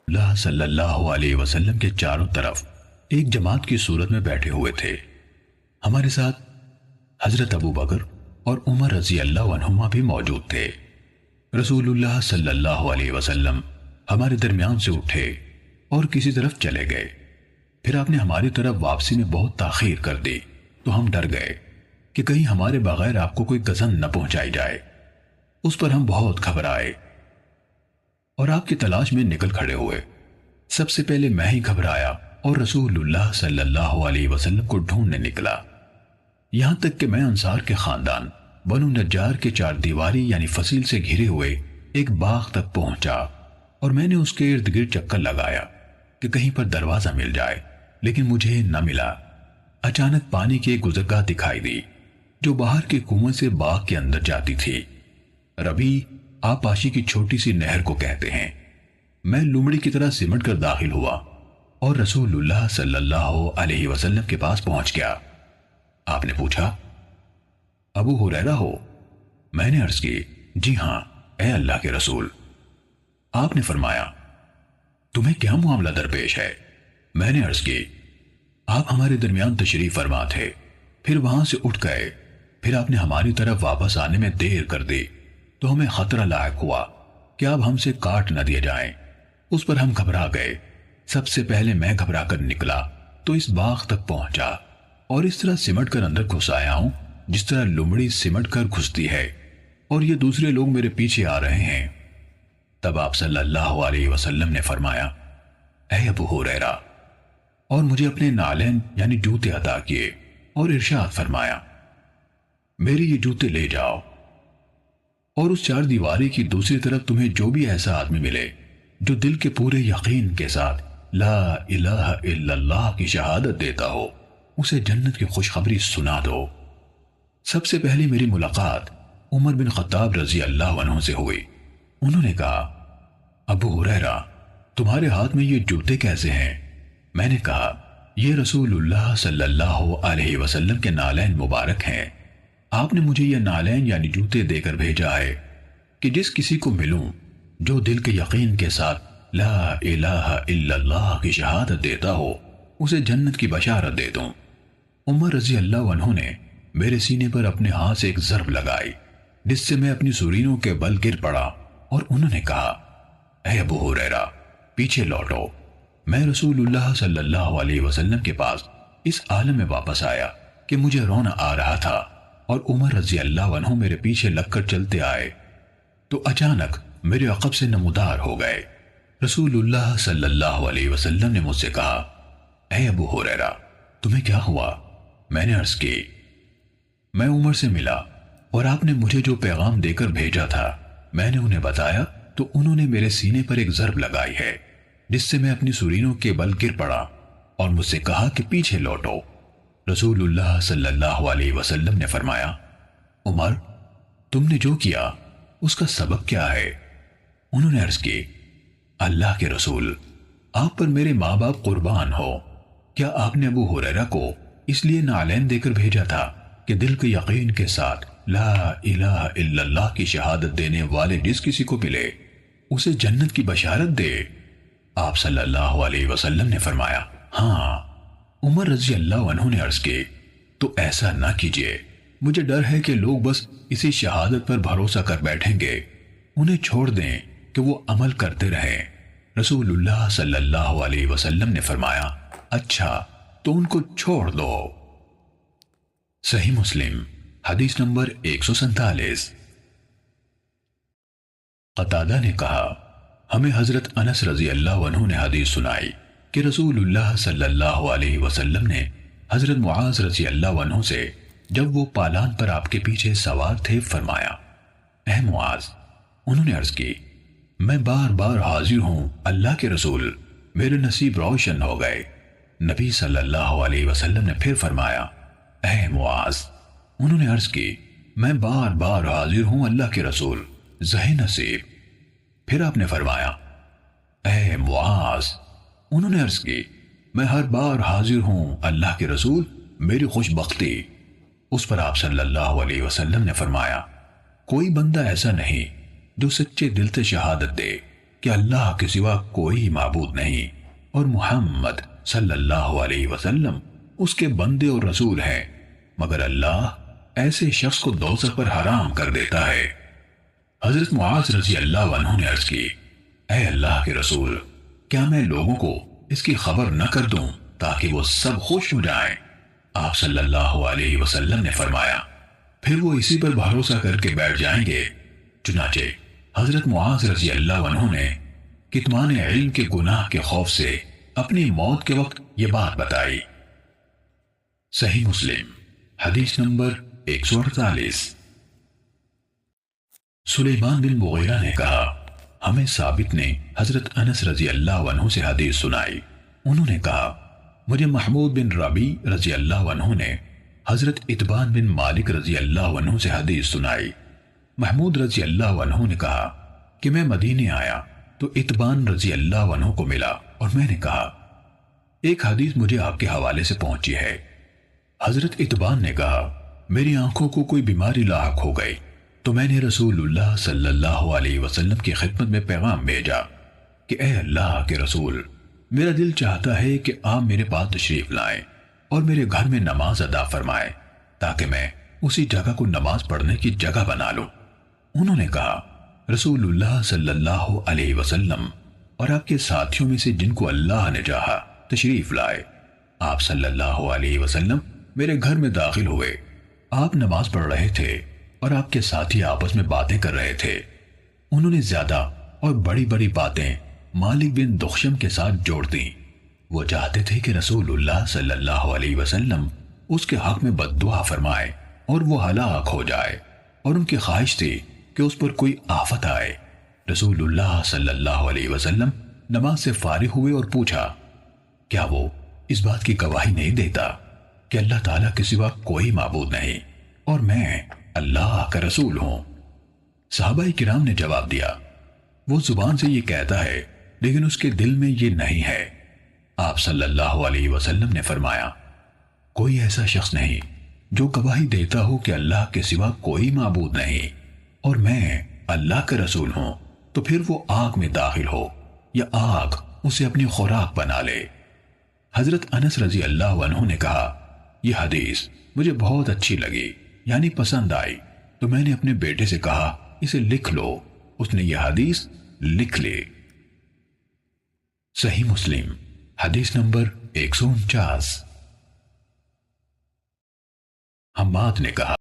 اللہ صلی اللہ علیہ وسلم کے چاروں طرف ایک جماعت کی صورت میں بیٹھے ہوئے تھے۔ ہمارے ساتھ حضرت ابو بکر اور عمر رضی اللہ عنہما بھی موجود تھے۔ رسول اللہ صلی اللہ علیہ وسلم ہمارے درمیان سے اٹھے اور کسی طرف چلے گئے۔ پھر آپ نے ہماری طرف واپسی میں بہت تاخیر کر دی تو ہم ڈر گئے کہ کہیں ہمارے بغیر آپ کو کوئی گزن نہ پہنچائی جائے۔ اس پر ہم بہت گھبرائے اور آپ کی تلاش میں نکل کھڑے ہوئے۔ سب سے پہلے میں ہی گھبرایا اور رسول اللہ صلی اللہ علیہ وسلم کو ڈھونڈنے نکلا، یہاں تک کہ میں انصار کے خاندان بنو نجار کے چار دیواری یعنی فصیل سے گھرے ہوئے ایک باغ تک پہنچا، اور میں نے اس کے ارد گرد چکر لگایا کہ کہیں پر دروازہ مل جائے، لیکن مجھے نہ ملا۔ اچانک پانی کی ایک گزرگاہ دکھائی دی جو باہر کے کنویں سے باغ کے اندر جاتی تھی۔ ربی آپاشی کی چھوٹی سی نہر کو کہتے ہیں۔ میں لومڑی کی طرح سمٹ کر داخل ہوا اور رسول اللہ صلی اللہ علیہ وسلم کے پاس پہنچ گیا۔ آپ نے پوچھا، ابو ہریرہ ہو؟ میں نے عرض کی، جی ہاں اے اللہ کے رسول۔ آپ نے فرمایا، تمہیں کیا معاملہ درپیش ہے؟ میں نے عرض کی، آپ ہمارے درمیان تشریف فرما تھے، پھر وہاں سے اٹھ گئے، پھر آپ نے ہماری طرف واپس آنے میں دیر کر دی تو ہمیں خطرہ لاحق ہوا کہ آپ ہم سے کاٹ نہ دیے جائیں۔ اس پر ہم گھبرا گئے۔ سب سے پہلے میں گھبرا کر نکلا تو اس باغ تک پہنچا اور اس طرح سمٹ کر اندر گھس آیا ہوں جس طرح لومڑی سمٹ کر گھستی ہے، اور یہ دوسرے لوگ میرے پیچھے آ رہے ہیں۔ تب آپ صلی اللہ علیہ وسلم نے فرمایا، اے ابو ہریرہ، اور مجھے اپنے نالین یعنی جوتے عطا کیے اور ارشاد فرمایا، میرے یہ جوتے لے جاؤ، اور اس چار دیواری کی دوسری طرف تمہیں جو بھی ایسا آدمی ملے جو دل کے پورے یقین کے ساتھ لا الہ الا اللہ کی شہادت دیتا ہو، اسے جنت کی خوشخبری سنا دو۔ سب سے پہلی میری ملاقات عمر بن خطاب رضی اللہ عنہ سے ہوئی۔ انہوں نے کہا، ابو ہریرہ، تمہارے ہاتھ میں یہ جوتے کیسے ہیں؟ میں نے کہا، یہ رسول اللہ صلی اللہ علیہ وسلم کے نالین مبارک ہیں۔ آپ نے مجھے یہ نالین یعنی جوتے دے کر بھیجا ہے کہ جس کسی کو ملوں جو دل کے یقین کے ساتھ لا الہ الا اللہ کی شہادت دیتا ہو، اسے جنت کی بشارت دے دوں۔ عمر رضی اللہ عنہ نے میرے سینے پر اپنے ہاتھ سے ایک ضرب لگائی جس سے میں اپنی سرینوں کے بل گر پڑا، اور انہوں نے کہا، اے ابو ہریرہ، پیچھے لوٹو۔ میں رسول اللہ صلی اللہ علیہ وسلم کے پاس اس عالم میں واپس آیا کہ مجھے رونا آ رہا تھا، اور عمر رضی اللہ عنہ میرے پیچھے لگ کر چلتے آئے تو اچانک میرے عقب سے نمودار ہو گئے۔ رسول اللہ صلی اللہ علیہ وسلم نے مجھ سے کہا، اے ابو ہریرہ، تمہیں کیا ہوا؟ میں نے عرض کی، میں عمر سے ملا اور آپ نے مجھے جو پیغام دے کر بھیجا تھا میں نے انہیں بتایا تو انہوں نے میرے سینے پر ایک ضرب لگائی ہے جس سے میں اپنی سرینوں کے بل گر پڑا، اور مجھ سے کہا کہ پیچھے لوٹو۔ رسول اللہ صلی اللہ علیہ وسلم نے فرمایا، عمر، تم نے جو کیا اس کا سبب کیا ہے؟ انہوں نے عرض کی، اللہ کے رسول، آپ پر میرے ماں باپ قربان ہو، کیا آپ نے ابو ہریرہ کو اس لیے نالین دے کر بھیجا تھا کہ دل کے یقین کے ساتھ لا الہ الا اللہ کی شہادت دینے والے جس کسی کو ملے اسے جنت کی بشارت دے؟ آپ صلی اللہ علیہ وسلم نے فرمایا، ہاں۔ عمر رضی اللہ عنہ نے عرض کی، تو ایسا نہ کیجیے، مجھے ڈر ہے کہ لوگ بس اسی شہادت پر بھروسہ کر بیٹھیں گے، انہیں چھوڑ دیں کہ وہ عمل کرتے رہیں۔ رسول اللہ صلی اللہ علیہ وسلم نے فرمایا، اچھا تو ان کو چھوڑ دو۔ صحیح مسلم حدیث نمبر 147۔ قتادہ نے کہا، ہمیں حضرت انس رضی اللہ عنہ نے حدیث سنائی کہ رسول اللہ صلی اللہ علیہ وسلم نے حضرت معاذ رضی اللہ عنہ سے جب وہ پالان پر آپ کے پیچھے سوار تھے فرمایا، اے معاذ، انہوں نے عرض کی، میں بار بار حاضر ہوں اللہ کے رسول، میرے نصیب روشن ہو گئے۔ نبی صلی اللہ علیہ وسلم نے پھر فرمایا، اے معاذ، انہوں نے عرض کی، میں بار بار حاضر ہوں اللہ کے رسول، زہ نصیب۔ پھر آپ نے فرمایا، اے معاذ، انہوں نے عرض کی، میں ہر بار حاضر ہوں اللہ کے رسول، میری خوش بختی۔ اس پر آپ صلی اللہ علیہ وسلم نے فرمایا، کوئی بندہ ایسا نہیں جو سچے دل سے شہادت دے کہ اللہ کے سوا کوئی معبود نہیں اور محمد صلی اللہ علیہ وسلم اس کے بندے اور رسول ہیں، مگر اللہ ایسے شخص کو دوزخ پر حرام کر دیتا ہے۔ حضرت معاذ رضی اللہ عنہ نے عرض کی، اے اللہ کے رسول، کیا میں لوگوں کو اس کی خبر نہ کر دوں تاکہ وہ سب خوش ہو جائیں؟ آپ صلی اللہ علیہ وسلم نے فرمایا، پھر وہ اسی پر بھروسہ کر کے بیٹھ جائیں گے۔ چنانچہ حضرت معاذ رضی اللہ عنہ نے کتمان علم کے گناہ کے خوف سے اپنی موت کے وقت یہ بات بتائی۔ صحیح مسلم حدیث نمبر 148۔ سلیمان بن مغیرہ نے کہا، ہمیں ثابت نے حضرت انس رضی اللہ عنہ سے حدیث سنائی۔ انہوں نے کہا، مجھے محمود بن ربی رضی اللہ عنہ نے حضرت اتبان بن مالک رضی اللہ عنہ سے حدیث سنائی۔ محمود رضی اللہ عنہ نے کہا کہ میں مدینے آیا تو اتبان رضی اللہ عنہ کو ملا اور میں نے کہا، ایک حدیث مجھے آپ کے حوالے سے پہنچی ہے۔ حضرت اتبان نے کہا، میری آنکھوں کو کوئی بیماری لاحق ہو گئی تو میں نے رسول اللہ صلی اللہ علیہ وسلم کی خدمت میں پیغام بھیجا کہ اے اللہ کے رسول، میرا دل چاہتا ہے کہ آپ میرے پاس تشریف لائیں اور میرے گھر میں نماز ادا فرمائیں تاکہ میں اسی جگہ کو نماز پڑھنے کی جگہ بنا لوں۔ انہوں نے کہا، رسول اللہ صلی اللہ علیہ وسلم اور آپ کے ساتھیوں میں سے جن کو اللہ نے چاہا تشریف لائے۔ آپ صلی اللہ علیہ وسلم میرے گھر میں داخل ہوئے۔ آپ نماز پڑھ رہے تھے اور آپ کے ساتھی آپس میں باتیں کر رہے تھے۔ انہوں نے زیادہ اور بڑی بڑی باتیں مالک بن دخشم کے ساتھ جوڑ دیں۔ وہ چاہتے تھے کہ رسول اللہ صلی اللہ علیہ وسلم اس کے حق میں بد دعا فرمائے اور وہ ہلاک ہو جائے، اور ان کی خواہش تھی کہ اس پر کوئی آفت آئے۔ رسول اللہ صلی اللہ علیہ وسلم نماز سے فارغ ہوئے اور پوچھا، کیا وہ اس بات کی گواہی نہیں دیتا کہ اللہ تعالیٰ کے سوا کوئی معبود نہیں اور میں اللہ کا رسول ہوں؟ صحابہ کرام نے جواب دیا، وہ زبان سے یہ کہتا ہے لیکن اس کے دل میں یہ نہیں ہے۔ آپ صلی اللہ علیہ وسلم نے فرمایا، کوئی ایسا شخص نہیں جو گواہی دیتا ہو کہ اللہ کے سوا کوئی معبود نہیں اور میں اللہ کا رسول ہوں، تو پھر وہ آگ میں داخل ہو یا آگ اسے اپنی خوراک بنا لے۔ حضرت انس رضی اللہ عنہ نے کہا، یہ حدیث مجھے بہت اچھی لگی، یعنی پسند آئی، تو میں نے اپنے بیٹے سے کہا، اسے لکھ لو۔ اس نے یہ حدیث لکھ لی۔ صحیح مسلم حدیث نمبر 149۔ حماد نے کہا،